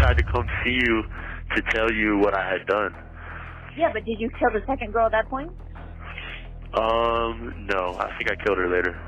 tried to come see you to tell you what I had done. Yeah, but did you kill the second girl at that point? No. I think I killed her later.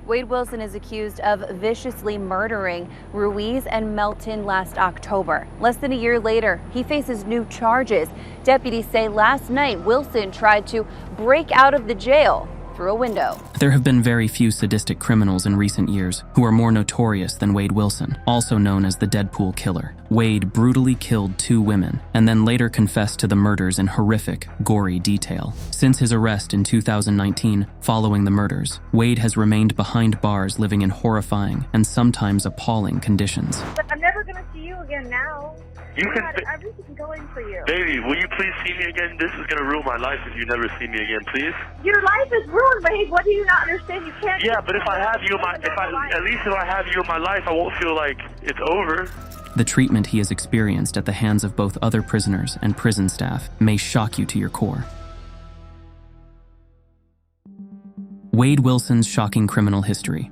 Wade Wilson is accused of viciously murdering Ruiz and Melton last October. Less than a year later, he faces new charges. Deputies say last night Wilson tried to break out of the jail through a window. There have been very few sadistic criminals in recent years who are more notorious than Wade Wilson, also known as the Deadpool Killer. Wade brutally killed 2 women and then later confessed to the murders in horrific, gory detail. Since his arrest in 2019, following the murders, Wade has remained behind bars living in horrifying and sometimes appalling conditions. But I'm never going to see you again now. You can, everything going for you. baby, will you please see me again? This is gonna ruin my life if you never see me again, please. Your life is ruined, babe. What do you not understand? You can't. Yeah, but if I have you in my, at least if I have you in my life, I won't feel like it's over. The treatment he has experienced at the hands of both other prisoners and prison staff may shock you to your core. Wade Wilson's shocking criminal history.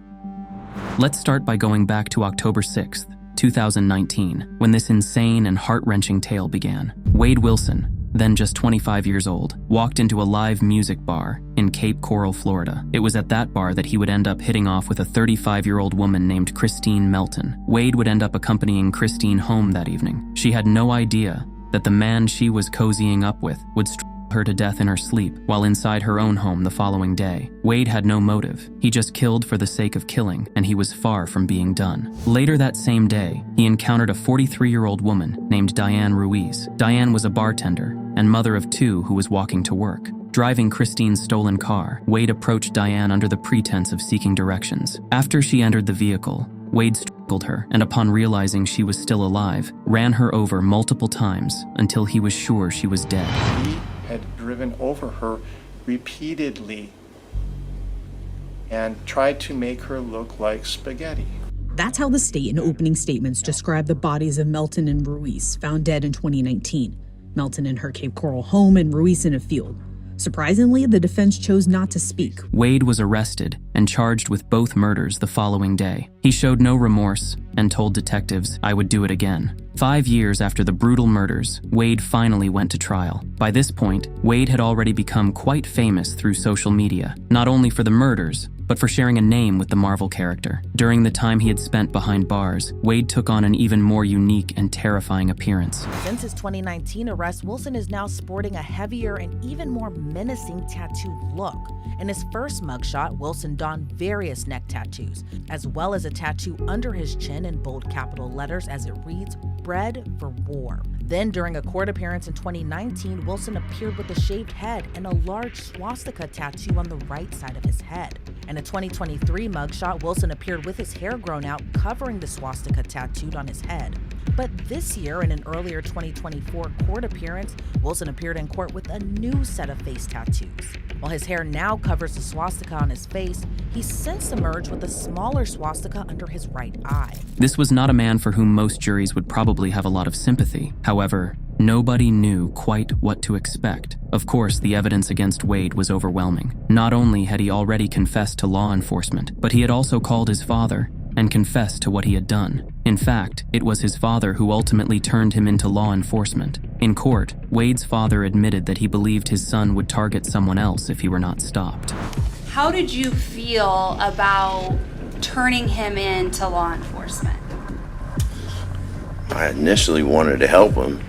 Let's start by going back to October 6th, 2019, when this insane and heart-wrenching tale began. Wade Wilson, then just 25 years old, walked into a live music bar in Cape Coral, Florida. It was at that bar that he would end up hitting off with a 35-year-old woman named Christine Melton. Wade would end up accompanying Christine home that evening. She had no idea that the man she was cozying up with would her to death in her sleep while inside her own home the following day. Wade had no motive. He just killed for the sake of killing, and he was far from being done. Later that same day, he encountered a 43-year-old woman named Diane Ruiz. Diane was a bartender and mother of 2 who was walking to work. Driving Christine's stolen car, Wade approached Diane under the pretense of seeking directions. After she entered the vehicle, Wade strangled her, and upon realizing she was still alive, ran her over multiple times until he was sure she was dead. He had driven over her repeatedly and tried to make her look like spaghetti. That's how the state in opening statements described the bodies of Melton and Ruiz, found dead in 2019. Melton in her Cape Coral home and Ruiz in a field. Surprisingly, the defense chose not to speak. Wade was arrested and charged with both murders the following day. He showed no remorse and told detectives, "I would do it again." 5 years after the brutal murders, Wade finally went to trial. By this point, Wade had already become quite famous through social media, not only for the murders, but for sharing a name with the Marvel character. During the time he had spent behind bars, Wade took on an even more unique and terrifying appearance. Since his 2019 arrest, Wilson is now sporting a heavier and even more menacing tattooed look. In his first mugshot, Wilson donned various neck tattoos, as well as a tattoo under his chin in bold capital letters as it reads, "Bread for War." Then, during a court appearance in 2019, Wilson appeared with a shaved head and a large swastika tattoo on the right side of his head. In a 2023 mugshot, Wilson appeared with his hair grown out, covering the swastika tattooed on his head. But this year, in an earlier 2024 court appearance, Wilson appeared in court with a new set of face tattoos. While his hair now covers the swastika on his face, he's since emerged with a smaller swastika under his right eye. This was not a man for whom most juries would probably have a lot of sympathy. However, nobody knew quite what to expect. Of course, the evidence against Wade was overwhelming. Not only had he already confessed to law enforcement, but he had also called his father and confessed to what he had done. In fact, it was his father who ultimately turned him into law enforcement. In court, Wade's father admitted that he believed his son would target someone else if he were not stopped. How did you feel about turning him into law enforcement? I initially wanted to help him.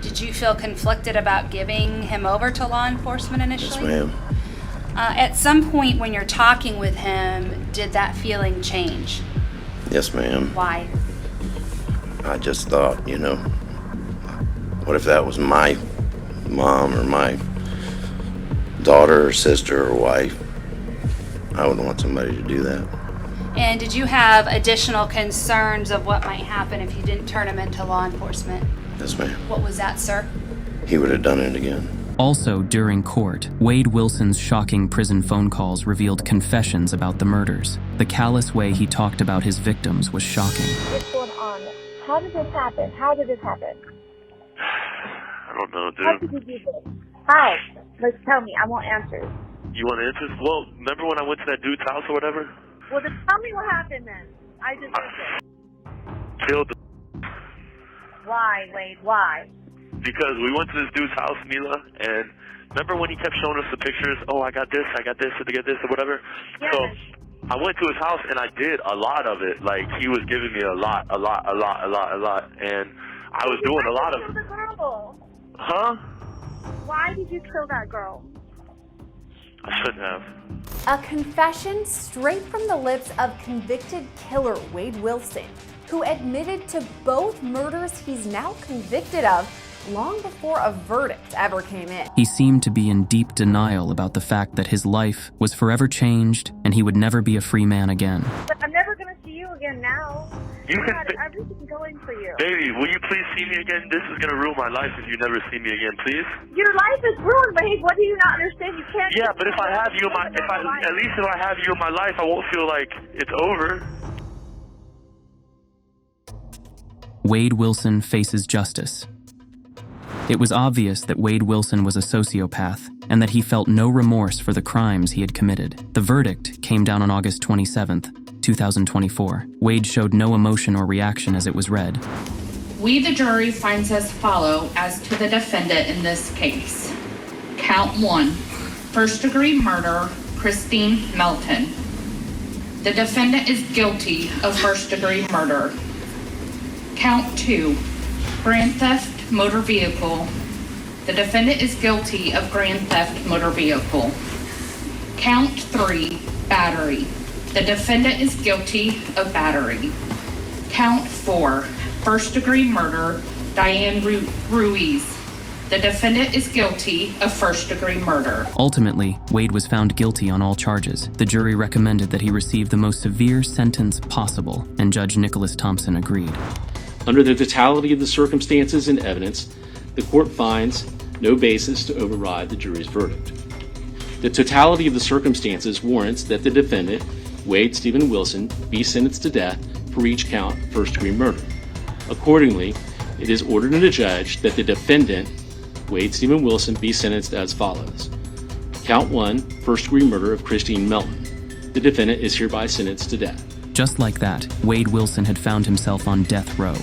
Did you feel conflicted about giving him over to law enforcement initially? Yes, ma'am. At some point when you're talking with him, did that feeling change? Yes, ma'am. Why? I just thought, what if that was my mom or my daughter or sister or wife? I wouldn't want somebody to do that. And did you have additional concerns of what might happen if you didn't turn him into law enforcement? Yes, ma'am. What was that, sir? He would have done it again. Also, during court, Wade Wilson's shocking prison phone calls revealed confessions about the murders. The callous way he talked about his victims was shocking. What's going on? How did this happen? How did this happen? I don't know, How did dude. you do this? How? Let's tell me. I want answers. You want answers? Well, remember when I went to that dude's house or whatever? Well, then tell me what happened then. I just heard it. killed Why, Wade? Why? because we went to this dude's house, Mila, and remember when he kept showing us the pictures? Oh, I got this, to get this, or whatever. Yes. So I went to his house and I did a lot of it. Like, he was giving me a lot, and I was doing a lot of. Why did you kill the girl? Huh? Why did you kill that girl? I shouldn't have. A confession straight from the lips of convicted killer Wade Wilson, who admitted to both murders he's now convicted of long before a verdict ever came in. He seemed to be in deep denial about the fact that his life was forever changed and he would never be a free man again. But I'm never going to see you again now. You I can, had everything going for you. baby, will you please see me again? This is gonna ruin my life if you never see me again, please. Your life is ruined, Wade. What do you not understand? You can't. Yeah, but if I have you in my, at least if I have you in my life, I won't feel like it's over. Wade Wilson faces justice. It was obvious that Wade Wilson was a sociopath and that he felt no remorse for the crimes he had committed. The verdict came down on August 27th, 2024. Wade showed no emotion or reaction as it was read. We, the jury, finds as follow as to the defendant in this case. Count 1, first-degree murder, Christine Melton. The defendant is guilty of first-degree murder. Count 2, grand theft motor vehicle. The defendant is guilty of grand theft motor vehicle. Count 3, battery. The defendant is guilty of battery. Count 4, first-degree murder, Diane Ruiz. The defendant is guilty of first-degree murder. Ultimately, Wade was found guilty on all charges. The jury recommended that he receive the most severe sentence possible, and Judge Nicholas Thompson agreed. Under the totality of the circumstances and evidence, the court finds no basis to override the jury's verdict. The totality of the circumstances warrants that the defendant, Wade Stephen Wilson, be sentenced to death for each count of first-degree murder. Accordingly, it is ordered and adjudged that the defendant, Wade Stephen Wilson, be sentenced as follows. Count 1, first-degree murder of Christine Melton. The defendant is hereby sentenced to death. Just like that, Wade Wilson had found himself on death row.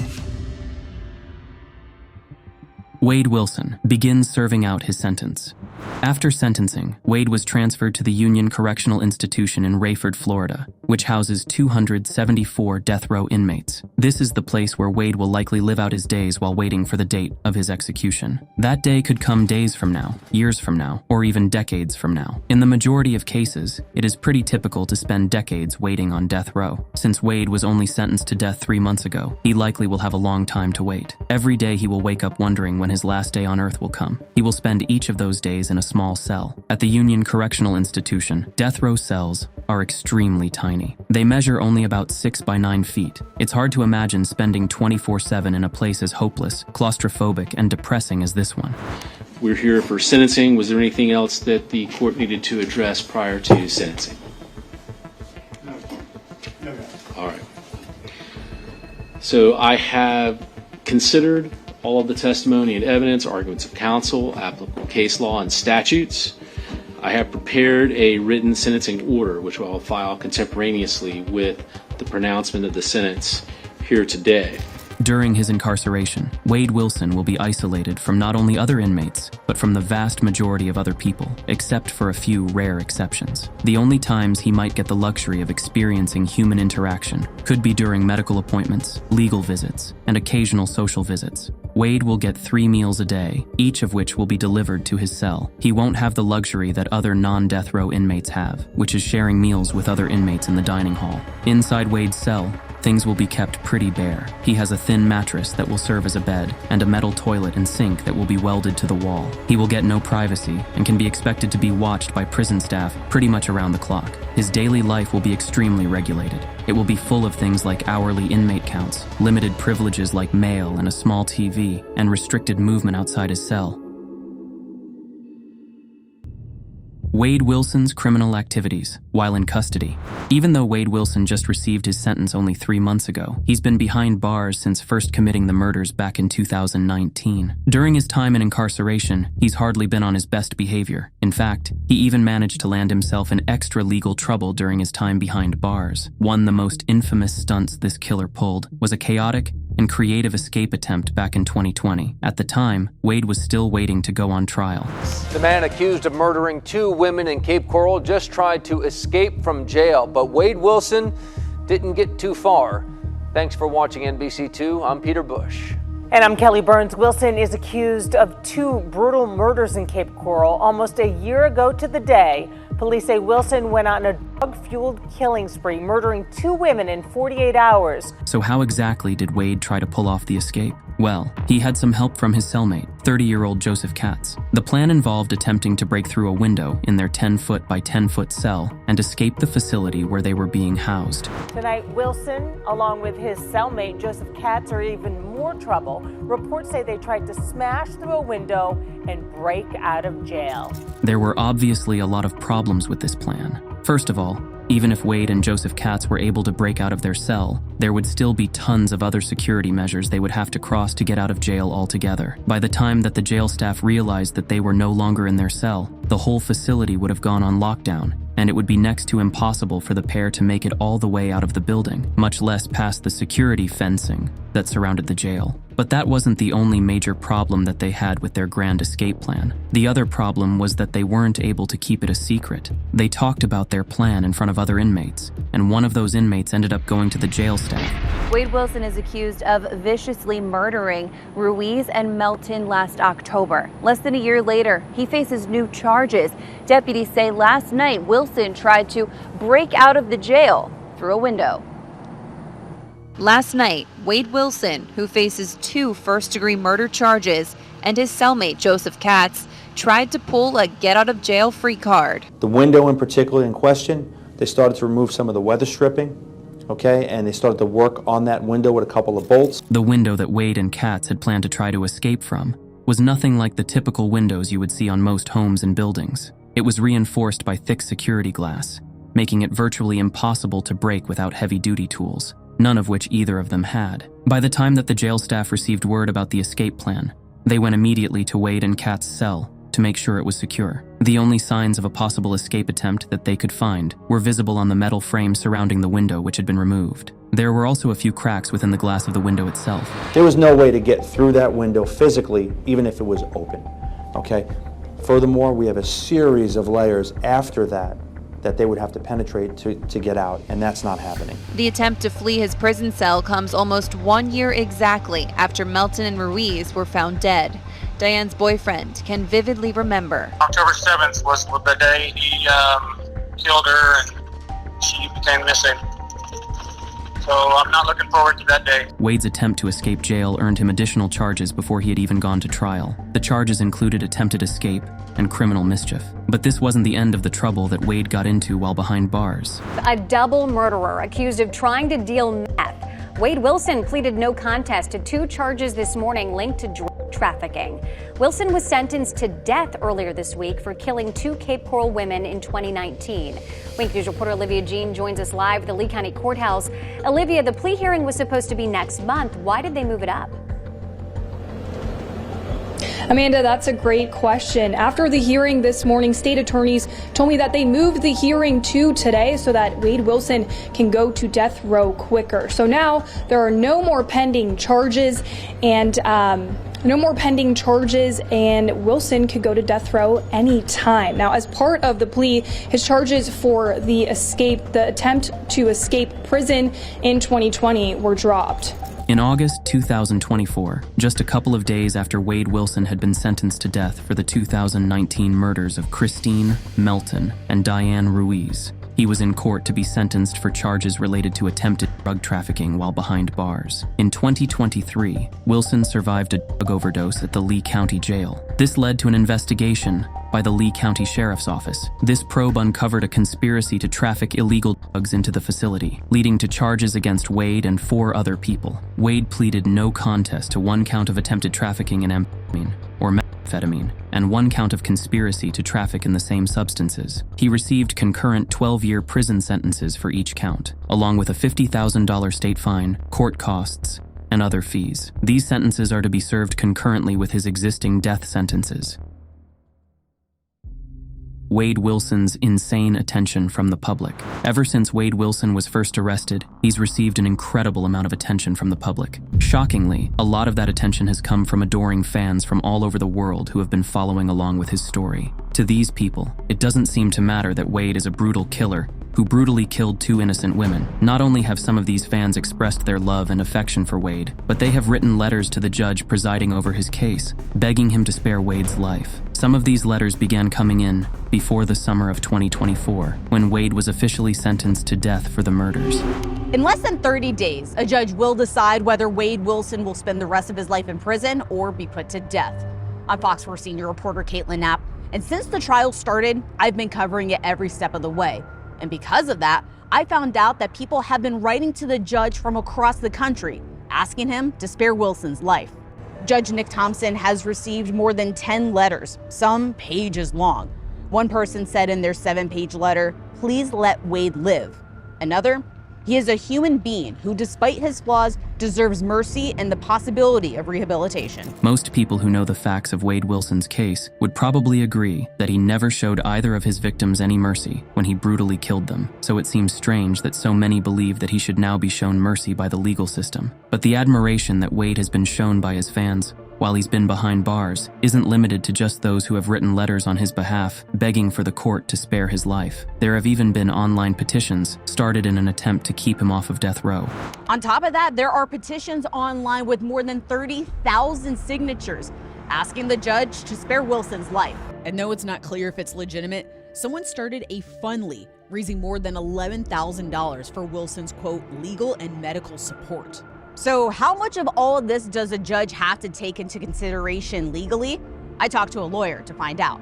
Wade Wilson begins serving out his sentence. After sentencing, Wade was transferred to the Union Correctional Institution in Rayford, Florida, which houses 274 death row inmates. This is the place where Wade will likely live out his days while waiting for the date of his execution. That day could come days from now, years from now, or even decades from now. In the majority of cases, it is pretty typical to spend decades waiting on death row. Since Wade was only sentenced to death 3 months ago, he likely will have a long time to wait. Every day he will wake up wondering when his last day on Earth will come. He will spend each of those days in a small cell. At the Union Correctional Institution, death row cells are extremely tiny. They measure only about 6 by 9 feet. It's hard to imagine spending 24/7 in a place as hopeless, claustrophobic, and depressing as this one. We're here for sentencing. Was there anything else that the court needed to address prior to sentencing? No. All right. So I have considered all of the testimony and evidence, arguments of counsel, applicable case law, and statutes. I have prepared a written sentencing order, which I will file contemporaneously with the pronouncement of the sentence here today. During his incarceration, Wade Wilson will be isolated from not only other inmates, but from the vast majority of other people, except for a few rare exceptions. The only times he might get the luxury of experiencing human interaction could be during medical appointments, legal visits, and occasional social visits. Wade will get 3 meals a day, each of which will be delivered to his cell. He won't have the luxury that other non-death row inmates have, which is sharing meals with other inmates in the dining hall. Inside Wade's cell, things will be kept pretty bare. He has a thin mattress that will serve as a bed, and a metal toilet and sink that will be welded to the wall. He will get no privacy, and can be expected to be watched by prison staff pretty much around the clock. His daily life will be extremely regulated. It will be full of things like hourly inmate counts, limited privileges like mail and a small TV, and restricted movement outside his cell. Wade Wilson's criminal activities while in custody. Even though Wade Wilson just received his sentence only 3 months ago, he's been behind bars since first committing the murders back in 2019. During his time in incarceration, he's hardly been on his best behavior. In fact, he even managed to land himself in extra legal trouble during his time behind bars. One of the most infamous stunts this killer pulled was a chaotic and creative escape attempt back in 2020. At the time, Wade was still waiting to go on trial. The man accused of murdering 2 women in Cape Coral just tried to escape from jail, but Wade Wilson didn't get too far. Thanks for watching NBC2. I'm Peter Bush. And I'm Kelly Burns. Wilson is accused of 2 brutal murders in Cape Coral almost a year ago to the day. Police say Wilson went on a drug-fueled killing spree, murdering 2 women in 48 hours. So how exactly did Wade try to pull off the escape? Well, he had some help from his cellmate, 30-year-old Joseph Katz. The plan involved attempting to break through a window in their 10-foot by 10-foot cell and escape the facility where they were being housed. Tonight, Wilson, along with his cellmate Joseph Katz, are in even more trouble. Reports say they tried to smash through a window and break out of jail. There were obviously a lot of problems with this plan. First of all, even if Wade and Joseph Katz were able to break out of their cell, there would still be tons of other security measures they would have to cross to get out of jail altogether. By the time that the jail staff realized that they were no longer in their cell, the whole facility would have gone on lockdown, and it would be next to impossible for the pair to make it all the way out of the building, much less past the security fencing that surrounded the jail. But that wasn't the only major problem that they had with their grand escape plan. The other problem was that they weren't able to keep it a secret. They talked about their plan in front of other inmates, and one of those inmates ended up going to the jail staff. Wade Wilson is accused of viciously murdering Ruiz and Melton last October. Less than a year later, he faces new charges. Deputies say last night Wilson tried to break out of the jail through a window. Last night, Wade Wilson, who faces 2 first-degree murder charges, and his cellmate Joseph Katz tried to pull a get-out-of-jail-free card. The window in particular in question, they started to remove some of the weather stripping, okay, and they started to work on that window with a couple of bolts. The window that Wade and Katz had planned to try to escape from was nothing like the typical windows you would see on most homes and buildings. It was reinforced by thick security glass, making it virtually impossible to break without heavy-duty tools, none of which either of them had. By the time that the jail staff received word about the escape plan, they went immediately to Wade and Katz's cell to make sure it was secure. The only signs of a possible escape attempt that they could find were visible on the metal frame surrounding the window, which had been removed. There were also a few cracks within the glass of the window itself. There was no way to get through that window physically, even if it was open, okay? Furthermore, we have a series of layers after that they would have to penetrate to get out, and that's not happening. The attempt to flee his prison cell comes almost 1 year exactly after Melton and Ruiz were found dead. Diane's boyfriend can vividly remember. October 7th was the day he killed her and she became missing. So I'm not looking forward to that day. Wade's attempt to escape jail earned him additional charges before he had even gone to trial. The charges included attempted escape and criminal mischief. But this wasn't the end of the trouble that Wade got into while behind bars. A double murderer accused of trying to deal meth. Wade Wilson pleaded no contest to 2 charges this morning linked to drug trafficking. Wilson was sentenced to death earlier this week for killing 2 Cape Coral women in 2019. Wink News reporter Olivia Jean joins us live at the Lee County Courthouse. Olivia, the plea hearing was supposed to be next month. Why did they move it up? Amanda, that's a great question. After the hearing this morning, state attorneys told me that they moved the hearing to today so that Wade Wilson can go to death row quicker. So now there are no more pending charges and Wilson could go to death row anytime. Now, as part of the plea, his charges for the attempt to escape prison in 2020 were dropped. In August 2024, just a couple of days after Wade Wilson had been sentenced to death for the 2019 murders of Christine, Melton, and Diane Ruiz, he was in court to be sentenced for charges related to attempted drug trafficking while behind bars. In 2023, Wilson survived a drug overdose at the Lee County Jail. This led to an investigation by the Lee County Sheriff's Office. This probe uncovered a conspiracy to traffic illegal drugs into the facility, leading to charges against Wade and 4 other people. Wade pleaded no contest to 1 count of attempted trafficking in amphetamine or meth. methamphetamine, and 1 count of conspiracy to traffic in the same substances. He received concurrent 12-year prison sentences for each count, along with a $50,000 state fine, court costs, and other fees. These sentences are to be served concurrently with his existing death sentences. Wade Wilson's insane attention from the public. Ever since Wade Wilson was first arrested, he's received an incredible amount of attention from the public. Shockingly, a lot of that attention has come from adoring fans from all over the world who have been following along with his story. To these people, it doesn't seem to matter that Wade is a brutal killer who brutally killed 2 innocent women. Not only have some of these fans expressed their love and affection for Wade, but they have written letters to the judge presiding over his case, begging him to spare Wade's life. Some of these letters began coming in before the summer of 2024, when Wade was officially sentenced to death for the murders. In less than 30 days, a judge will decide whether Wade Wilson will spend the rest of his life in prison or be put to death. I'm Fox 4 senior reporter Caitlin Knapp, and since the trial started, I've been covering it every step of the way. And because of that, I found out that people have been writing to the judge from across the country, asking him to spare Wilson's life. Judge Nick Thompson has received more than 10 letters, some pages long. One person said in their 7-page letter, "Please let Wade live." Another, "He is a human being who, despite his flaws, deserves mercy and the possibility of rehabilitation." Most people who know the facts of Wade Wilson's case would probably agree that he never showed either of his victims any mercy when he brutally killed them, so it seems strange that so many believe that he should now be shown mercy by the legal system. But the admiration that Wade has been shown by his fans while he's been behind bars isn't limited to just those who have written letters on his behalf, begging for the court to spare his life. There have even been online petitions started in an attempt to keep him off of death row. On top of that, there are petitions online with more than 30,000 signatures asking the judge to spare Wilson's life. And though it's not clear if it's legitimate, someone started a Fundly raising more than $11,000 for Wilson's, quote, legal and medical support. So how much of all of this does a judge have to take into consideration legally? I talked to a lawyer to find out.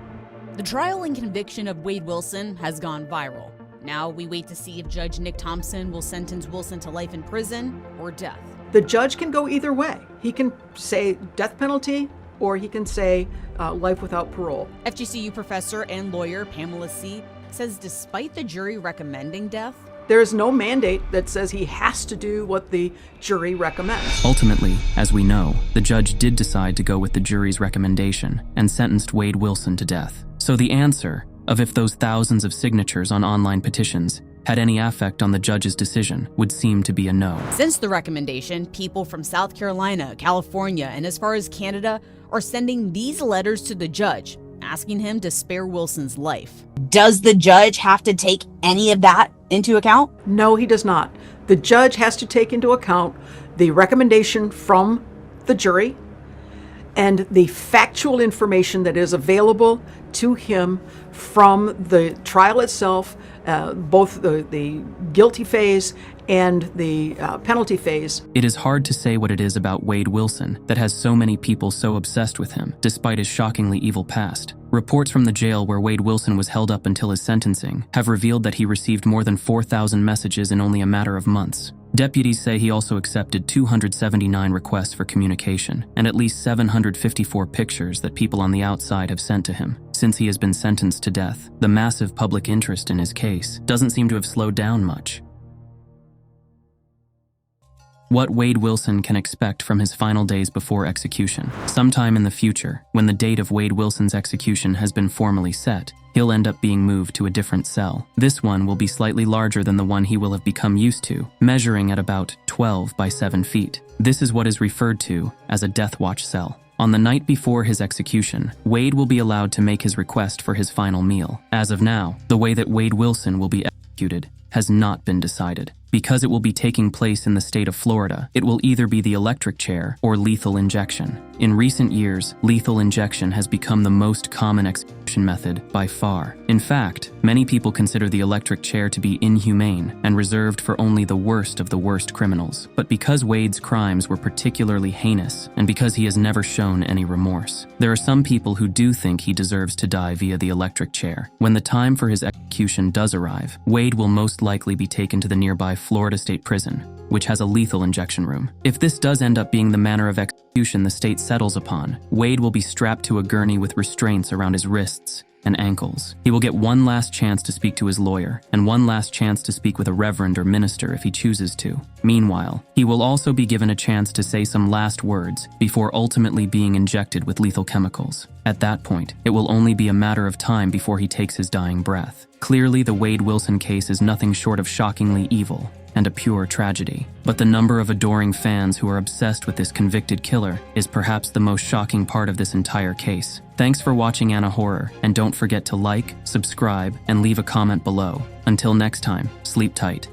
The trial and conviction of Wade Wilson has gone viral. Now we wait to see if Judge Nick Thompson will sentence Wilson to life in prison or death. The judge can go either way. He can say death penalty, or he can say life without parole. FGCU professor and lawyer Pamela C. says despite the jury recommending death, there is no mandate that says he has to do what the jury recommends. Ultimately, as we know, the judge did decide to go with the jury's recommendation and sentenced Wade Wilson to death. So the answer of if those thousands of signatures on online petitions had any effect on the judge's decision would seem to be a no. Since the recommendation, people from South Carolina, California, and as far as Canada are sending these letters to the judge, asking him to spare Wilson's life. Does the judge have to take any of that into account? No, he does not. The judge has to take into account the recommendation from the jury and the factual information that is available to him from the trial itself, both the guilty phase and the penalty phase. It is hard to say what it is about Wade Wilson that has so many people so obsessed with him, despite his shockingly evil past. Reports from the jail where Wade Wilson was held up until his sentencing have revealed that he received more than 4,000 messages in only a matter of months. Deputies say he also accepted 279 requests for communication and at least 754 pictures that people on the outside have sent to him. Since he has been sentenced to death, the massive public interest in his case doesn't seem to have slowed down much. What Wade Wilson can expect from his final days before execution. Sometime in the future, when the date of Wade Wilson's execution has been formally set, he'll end up being moved to a different cell. This one will be slightly larger than the one he will have become used to, measuring at about 12 by 7 feet. This is what is referred to as a death watch cell. On the night before his execution, Wade will be allowed to make his request for his final meal. As of now, the way that Wade Wilson will be executed has not been decided. Because it will be taking place in the state of Florida, it will either be the electric chair or lethal injection. In recent years, lethal injection has become the most common execution method by far. In fact, many people consider the electric chair to be inhumane and reserved for only the worst of the worst criminals. But because Wade's crimes were particularly heinous, and because he has never shown any remorse, there are some people who do think he deserves to die via the electric chair. When the time for his execution does arrive, Wade will most likely be taken to the nearby Florida State Prison, which has a lethal injection room. If this does end up being the manner of execution the state settles upon, Wade will be strapped to a gurney with restraints around his wrists and ankles. He will get one last chance to speak to his lawyer, and one last chance to speak with a reverend or minister if he chooses to. Meanwhile, he will also be given a chance to say some last words before ultimately being injected with lethal chemicals. At that point, it will only be a matter of time before he takes his dying breath. Clearly, the Wade Wilson case is nothing short of shockingly evil and a pure tragedy. But the number of adoring fans who are obsessed with this convicted killer is perhaps the most shocking part of this entire case. Thanks for watching Anna Horror, and don't forget to like, subscribe, and leave a comment below. Until next time, sleep tight.